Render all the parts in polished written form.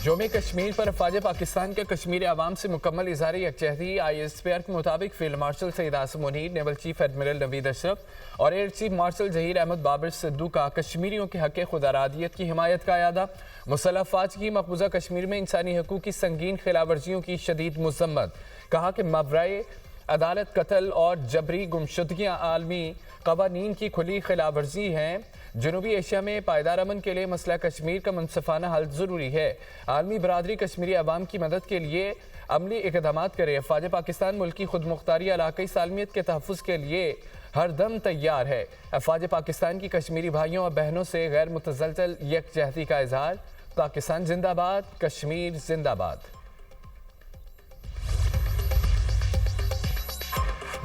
یوم کشمیر پر افواج پاکستان کے کشمیر عوام سے مکمل اظہار یکجہتی ISPR کے مطابق field marshal Syed Asim Munir, naval chief admiral Naveed Ashraf اور air chief marshal Zaheer Ahmed Babar صدو کا کشمیریوں کے حق خود ارادیت کی حمایت کا اعادہ۔ مسلح افواج کی مقبوضہ کشمیر میں انسانی حقوق کی سنگین خلاف ورزیوں کی شدید مذمت۔ کہا کہ ماورائے عدالت قتل اور جبری گمشدگیاں عالمی قوانین کی کھلی خلاف ورزی ہیں۔ جنوبی ایشیا میں پائیدار امن کے لیے مسئلہ کشمیر کا منصفانہ حل ضروری ہے۔ عالمی برادری کشمیری عوام کی مدد کے لیے عملی اقدامات کرے۔ افواج پاکستان ملکی خود مختاری علاقائی سالمیت کے تحفظ کے لیے ہر دم تیار ہے۔ افواج پاکستان کی کشمیری بھائیوں اور بہنوں سے غیر متزلزل یکجہتی کا اظہار۔ پاکستان زندہ باد، کشمیر زندہ باد۔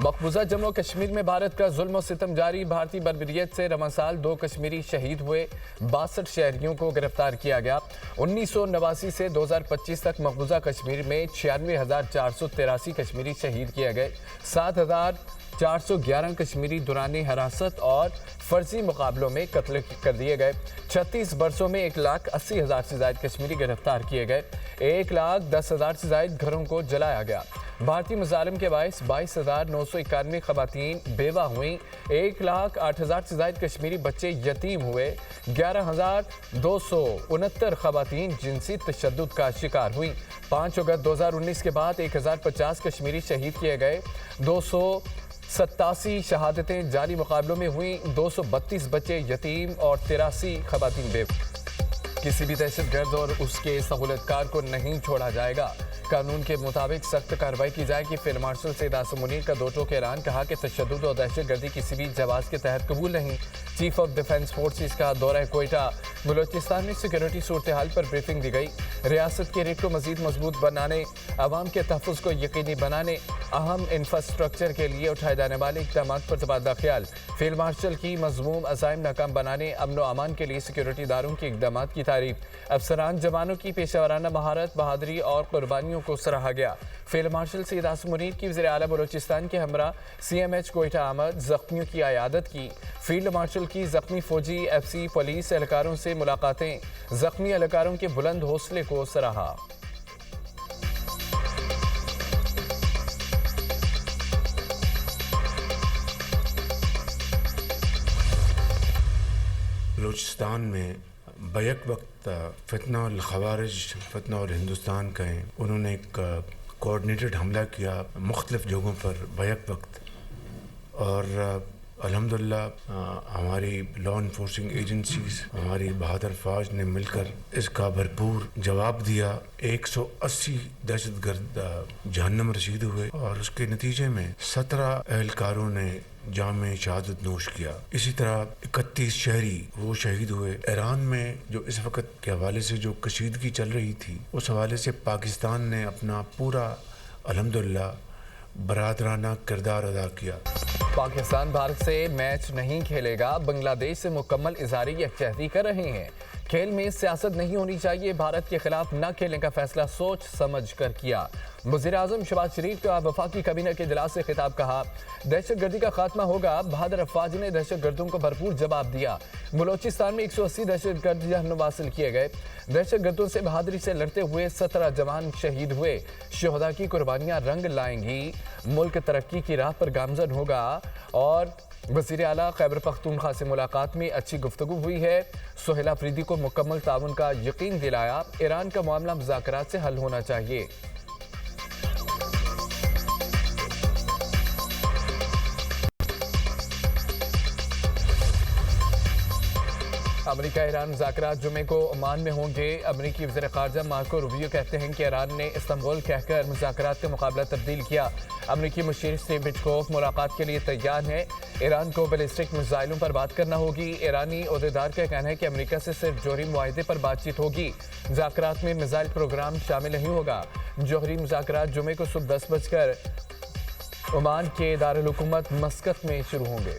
مقبوضہ جموں و کشمیر میں بھارت کا ظلم و ستم جاری۔ بھارتی بربریت سے رواں سال 2 کشمیری شہید ہوئے، 62 شہریوں کو گرفتار کیا گیا۔ 1989 سے 2025 تک مقبوضہ کشمیر میں 96,483 کشمیری شہید کیے گئے، 7,411 کشمیری دوران حراست اور فرضی مقابلوں میں قتل کر دیے گئے۔ 36 برسوں میں 1,80,000 سے زائد کشمیری گرفتار کیے گئے، 1,10,000 سے زائد گھروں کو جلایا گیا۔ بھارتی مظالم کے باعث 22,991 خواتین بیوہ ہوئیں، 1,08,000 سے زائد کشمیری بچے یتیم ہوئے، 11,269 خواتین جنسی تشدد کا شکار ہوئیں۔ 5 اگست 2019 کے بعد 1,050 کشمیری شہید کیے گئے، 287 شہادتیں جاری مقابلوں میں ہوئیں، 232 بچے یتیم اور 83 خواتین بیوہ۔ کسی بھی دہشت گرد اور اس کے سہولت کار کو نہیں چھوڑا جائے گا۔ قانون کے مطابق سخت کارروائی کی جائے گی۔ فیلڈ مارشل سید عاصم منیر کا 2 ٹوک اعلان۔ کہا کہ تشدد اور دہشت گردی کسی بھی جواز کے تحت قبول نہیں۔ چیف آف ڈیفنس فورسز کا دورہ کوئٹہ۔ بلوچستان میں سیکورٹی صورتحال پر بریفنگ دی گئی۔ ریاست کے ریٹ کو مزید مضبوط بنانے، عوام کے تحفظ کو یقینی بنانے، اہم انفراسٹرکچر کے لیے اٹھائے جانے والے اقدامات پر تبادلہ خیال۔ فیلڈ مارشل کی مذموم عزائم ناکام بنانے، امن و امان کے لیے سیکورٹی اداروں کے اقدامات کی تعریف۔ افسران جوانوں کی پیشہ ورانہ مہارت، بہادری اور قربانیوں کو سراہا گیا۔ فیلڈ مارشل سید عاصم منیر کی وزیر اعلیٰ بلوچستان کے ہمراہ CMH کوئٹہ آمد، زخمیوں کی عیادت کی۔ فیلڈ مارشل کی زخمی فوجی، FC، پولیس اہلکاروں سے ملاقاتیں، زخمی اہلکاروں کے بلند حوصلے کو سراہا۔ بلوچستان میں بیک وقت فتنہ الخوارج، فتنہ اور ہندوستان کا ہے، انہوں نے ایک کوآرڈینیٹڈ حملہ کیا مختلف جگہوں پر بیک وقت، اور الحمدللہ ہماری لا انفورسنگ ایجنسیز، ہماری بہادر فوج نے مل کر اس کا بھرپور جواب دیا۔ 180 دہشت گرد جہنم رسید ہوئے اور اس کے نتیجے میں 17 اہلکاروں نے جام شہادت نوش کیا۔ اسی طرح 31 شہری وہ شہید ہوئے۔ ایران میں جو اس وقت کے حوالے سے جو کشیدگی چل رہی تھی، اس حوالے سے پاکستان نے اپنا پورا الحمدللہ برادرانہ کردار ادا کیا۔ پاکستان بھارت سے میچ نہیں کھیلے گا، بنگلہ دیش سے مکمل اظہار یکجہتی کر رہے ہیں۔ کھیل میں سیاست نہیں ہونی چاہیے، بھارت کے خلاف نہ کھیلنے کا فیصلہ سوچ سمجھ کر کیا۔ وزیر اعظم شہباز شریف کا وفاقی کابینہ کے اجلاس سے خطاب۔ کہا دہشت گردی کا خاتمہ ہوگا، بہادر افواج نے دہشت گردوں کو بھرپور جواب دیا۔ بلوچستان میں 180 دہشت گرد جہنم حاصل کیے گئے۔ دہشت گردوں سے بہادری سے لڑتے ہوئے 17 جوان شہید ہوئے۔ شہداء کی قربانیاں رنگ لائیں گی، ملک ترقی کی راہ پر گامزن ہوگا۔ اور وزیر اعلیٰ خیبر پختونخوا سے ملاقات میں اچھی گفتگو ہوئی ہے، سہیل آفریدی کو مکمل تعاون کا یقین دلایا۔ ایران کا معاملہ مذاکرات سے حل ہونا چاہیے۔ امریکہ ایران مذاکرات جمعے کو عمان میں ہوں گے۔ امریکی وزیر خارجہ مارکو روبیو کہتے ہیں کہ ایران نے استنبول کہہ کر مذاکرات کا مقابلہ تبدیل کیا۔ امریکی مشیر اسٹیو وٹکوف ملاقات کے لیے تیار ہیں۔ ایران کو بیلسٹک میزائلوں پر بات کرنا ہوگی۔ ایرانی عہدیدار کا کہنا ہے کہ امریکہ سے صرف جوہری معاہدے پر بات چیت ہوگی، مذاکرات میں میزائل پروگرام شامل نہیں ہوگا۔ جوہری مذاکرات جمعے کو صبح 10 بجے عمان کے دارالحکومت مسقط میں شروع ہوں گے۔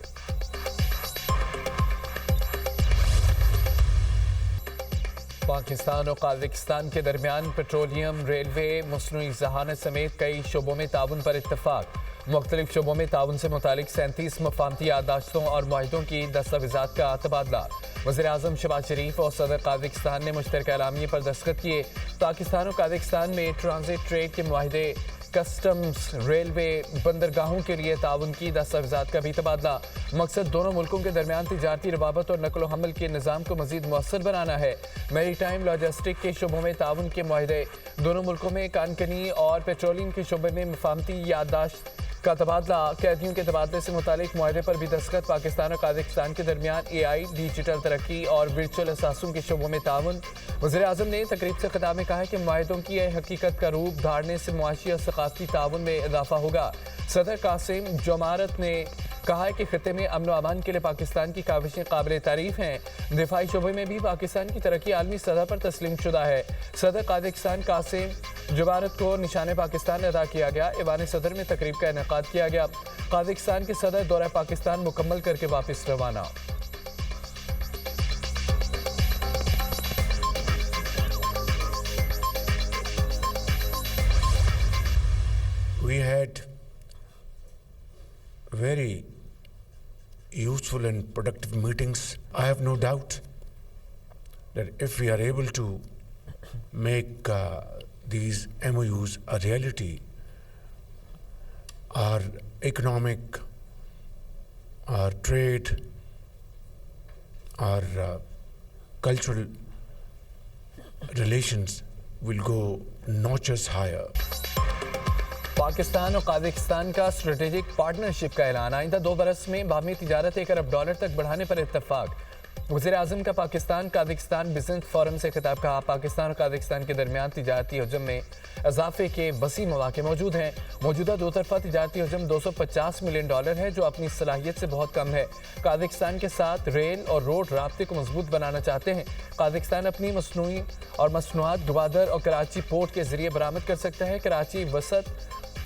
پاکستان اور قازقستان کے درمیان پیٹرولیم، ریلوے، مصنوعی ذہانت سمیت کئی شعبوں میں تعاون پر اتفاق۔ मुख्तलिफ शोबों में ताउन से मुतालिक 37 मफाहमती याददाश्तों और मुआहिदों की दस्तावेज़ात का तबादला। वज़ीर-ए-आज़म शहबाज शरीफ और सदर काज़ाकिस्तान ने मुश्तरका एलामिये पर दस्तखत किए। पाकिस्तान और काज़ाकिस्तान में ट्रांजिट ट्रेड के मुआहिदे, कस्टम्स, रेलवे, बंदरगाहों के लिए ताउन की दस्तावेज़ात का भी तबादला। मकसद दोनों मुल्कों के दरमियान तिजारती रवाबत और नकल हमल के निज़ाम को मज़ीद मुअस्सर बनाना है। मैरी टाइम लॉजिस्टिक के शोबों में ताउन के मुआहिदे, दोनों मुल्कों में कानकनी और पेट्रोलियम के शोबे में मफाहमती याददाश्त का तबादला। कैदियों के तबादले से मुतालिक मुआहदे पर भी दस्तखत। पाकिस्तान और काज़ाकिस्तान के दरमियान AI, डिजिटल तरक्की और वर्चुअल असासों के शोबों में ताउन। वज़ीर-ए-आज़म ने तकरीब से खिताब में कहा कि मुआहिदों की हकीकत का रूप धारने से मुआशी और सकाफती ताउन में इजाफा होगा। सदर कासिम जोमारत ने कहा है कि खिते में अमन व अमान के लिए पाकिस्तान की काविशें काबिल तारीफ हैं। दिफाई शोबे में भी पाकिस्तान की तरक्की आलमी सतह पर तस्लीम शुदा है। सदर काज़ाकिस्तान कासिम जोमारत को निशान पाकिस्तान अदा किया गया। ईवान सदर में तकरीब का इनेकाद किया गया। काज़ाकिस्तान के सदर दौरा पाकिस्तान मुकम्मल करके वापस रवाना। We had very useful and productive meetings. I have no doubt that if we are able to make these MOUs a reality, our economic, our trade, our cultural relations will go notches higher. Pakistan और काज़ाकिस्तान का strategic partnership का ऐलान। आइंदा 2 बरस में बाहमी तिजारत $1 अरब तक बढ़ाने पर इत्तफाक। वज़ीर-ए-आज़म का पाकिस्तान काज़ाकिस्तान बिजनेस फोरम से खिताब। कहा पाकिस्तान और काज़ाकिस्तान के दरमियान तिजारती हजम में इजाफे के वसी मौके मौजूद हैं। मौजूदा दो तरफा तिजारती हजम $250 मिलियन है, जो अपनी सलाहियत से बहुत कम है। काज़ाकिस्तान के साथ रेल और रोड राब्ते को मजबूत बनाना चाहते हैं। काज़ाकिस्तान अपनी मसनूई और मसनूआत ग्वादर और कराची पोर्ट के जरिए बरामद कर सकता है। कराची वसत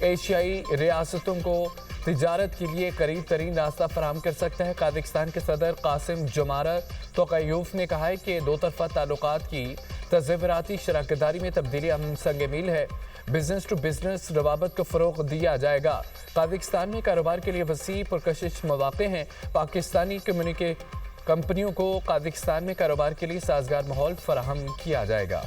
एशियाई रियासतों को तिजारत के लिए करीब तरीन रास्ता फराहम कर सकता है। काज़ाकिस्तान के सदर कासिम जोमारत तोक़य्यूफ ने कहा है कि दो तरफा ताल्लुकात की तज़व्वुराती शराकतदारी में तब्दीली हम संग मील है। बिजनेस टू बिजनेस रवाबत को फ़रोग़ दिया जाएगा। काज़ाकिस्तान में कारोबार के लिए वसी पुरकशिश मौक़े हैं। पाकिस्तानी कंपनियों को काज़ाकिस्तान में कारोबार के लिए साजगार माहौल फराहम किया जाएगा।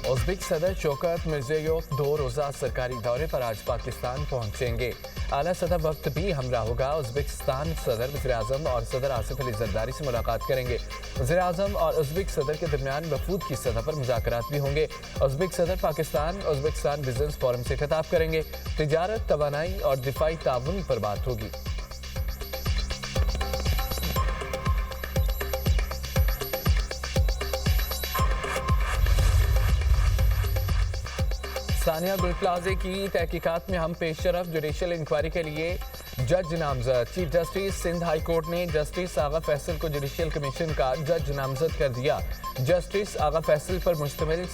उज़्बेक सदर शौकत मिर्ज़ियोयेव 2 रोज़ा सरकारी दौरे पर आज पाकिस्तान पहुंचेंगे। आला सतह वक्त भी हमरा होगा। उज़्बेकिस्तान सदर वज़ीर-ए-आज़म और सदर आसिफ अली ज़रदारी से मुलाकात करेंगे। वज़ीर-ए-आज़म और उज़्बेक सदर के दरमियान वफूद की सतह पर मुज़ाकरात भी होंगे। उज़्बेक सदर उज़्बेकिस्तान बिजनेस फोरम से खिताब करेंगे। तिजारत, तवानाई और दिफाई ताउन पर बात होगी। सानिया गुलप्लाजे की तहकीकात में हम पेशरफ। जुडिशल इंक्वायरी के लिए जज नामजद। Chief justice Sindh high court ने जस्टिस आगा फैसल को जुडिशल कमीशन का जज नामजद कर दिया। जस्टिस आगा फैसल पर मुश्तमिल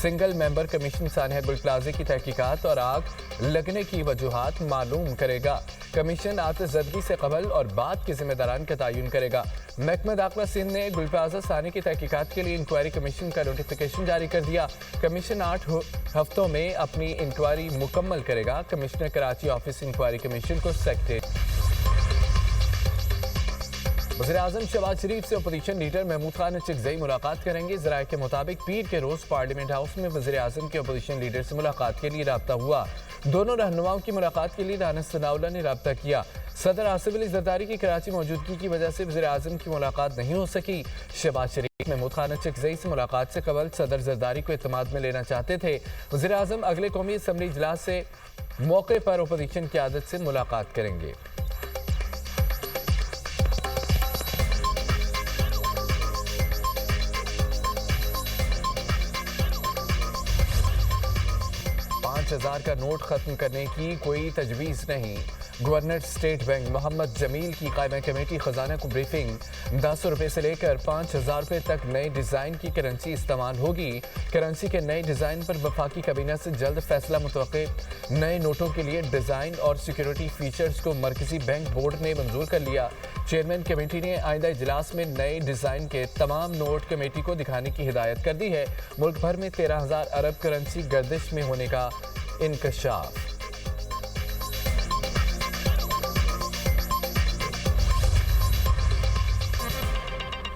सिंगल मेंबर कमीशन सानिया गुलप्लाजे की तहकीकात और आग लगने की वजूहात मालूम करेगा। कमीशन आतिशज़दगी से कबल और बाद के जिम्मेदारान का तयन करेगा। महकमा दाखिला सिंध ने गुलप्लाजा सानी की तहकीकात के लिए इंक्वायरी कमीशन का नोटिफिकेशन जारी कर दिया। कमीशन 8 हफ्तों में अपनी इंक्वायरी मुकम्मल करेगा। Commissioner Karachi office inquiry commission को वज़ीर-ए-आज़म शहबाज शरीफ से अपोजिशन लीडर महमूद खान चिकज़ई मुलाकात करेंगे। ज़राए के मुताबिक पीर के रोज़ पार्लियामेंट हाउस में वज़ीर-ए-आज़म के अपोजिशन लीडर से मुलाकात के लिए राब्ता हुआ। दोनों रहनुमाओं की मुलाकात के लिए राना सनाउल्लाह ने राब्ता किया। सदर आसिफ अली ज़रदारी की कराची मौजूदगी की वजह से वज़ीर-ए-आज़म की मुलाकात नहीं हो सकी। शहबाज शरीफ महमूद खान चिकज़ई से मुलाकात से कबल सदर ज़रदारी को इत्मीनान में लेना चाहते थे। वज़ीर-ए-आज़म अगले कौमी असम्बली इजलास से मौके पर अपोजिशन क़यादत से मुलाकात करेंगे। $5000 का नोट खत्म करने की कोई तजवीज़ नहीं। Governor state bank Mohammad Jamil की कायमा कमेटी खजाना को ब्रीफिंग। 10 रुपये से लेकर 5000 रुपये तक नए डिज़ाइन की करेंसी इस्तेमाल होगी। करेंसी के नए डिज़ाइन पर वफाकी कैबिनेट से जल्द फैसला मुतवक्के। नए नोटों के लिए डिज़ाइन और सिक्योरिटी फीचर्स को मरकजी बैंक बोर्ड ने मंजूर कर लिया। चेयरमैन कमेटी ने आइंदा इजलास में नए डिज़ाइन के तमाम नोट कमेटी को दिखाने की हिदायत कर दी है। मुल्क भर में 13,000 अरब करेंसी गर्दिश में होने का انکشاف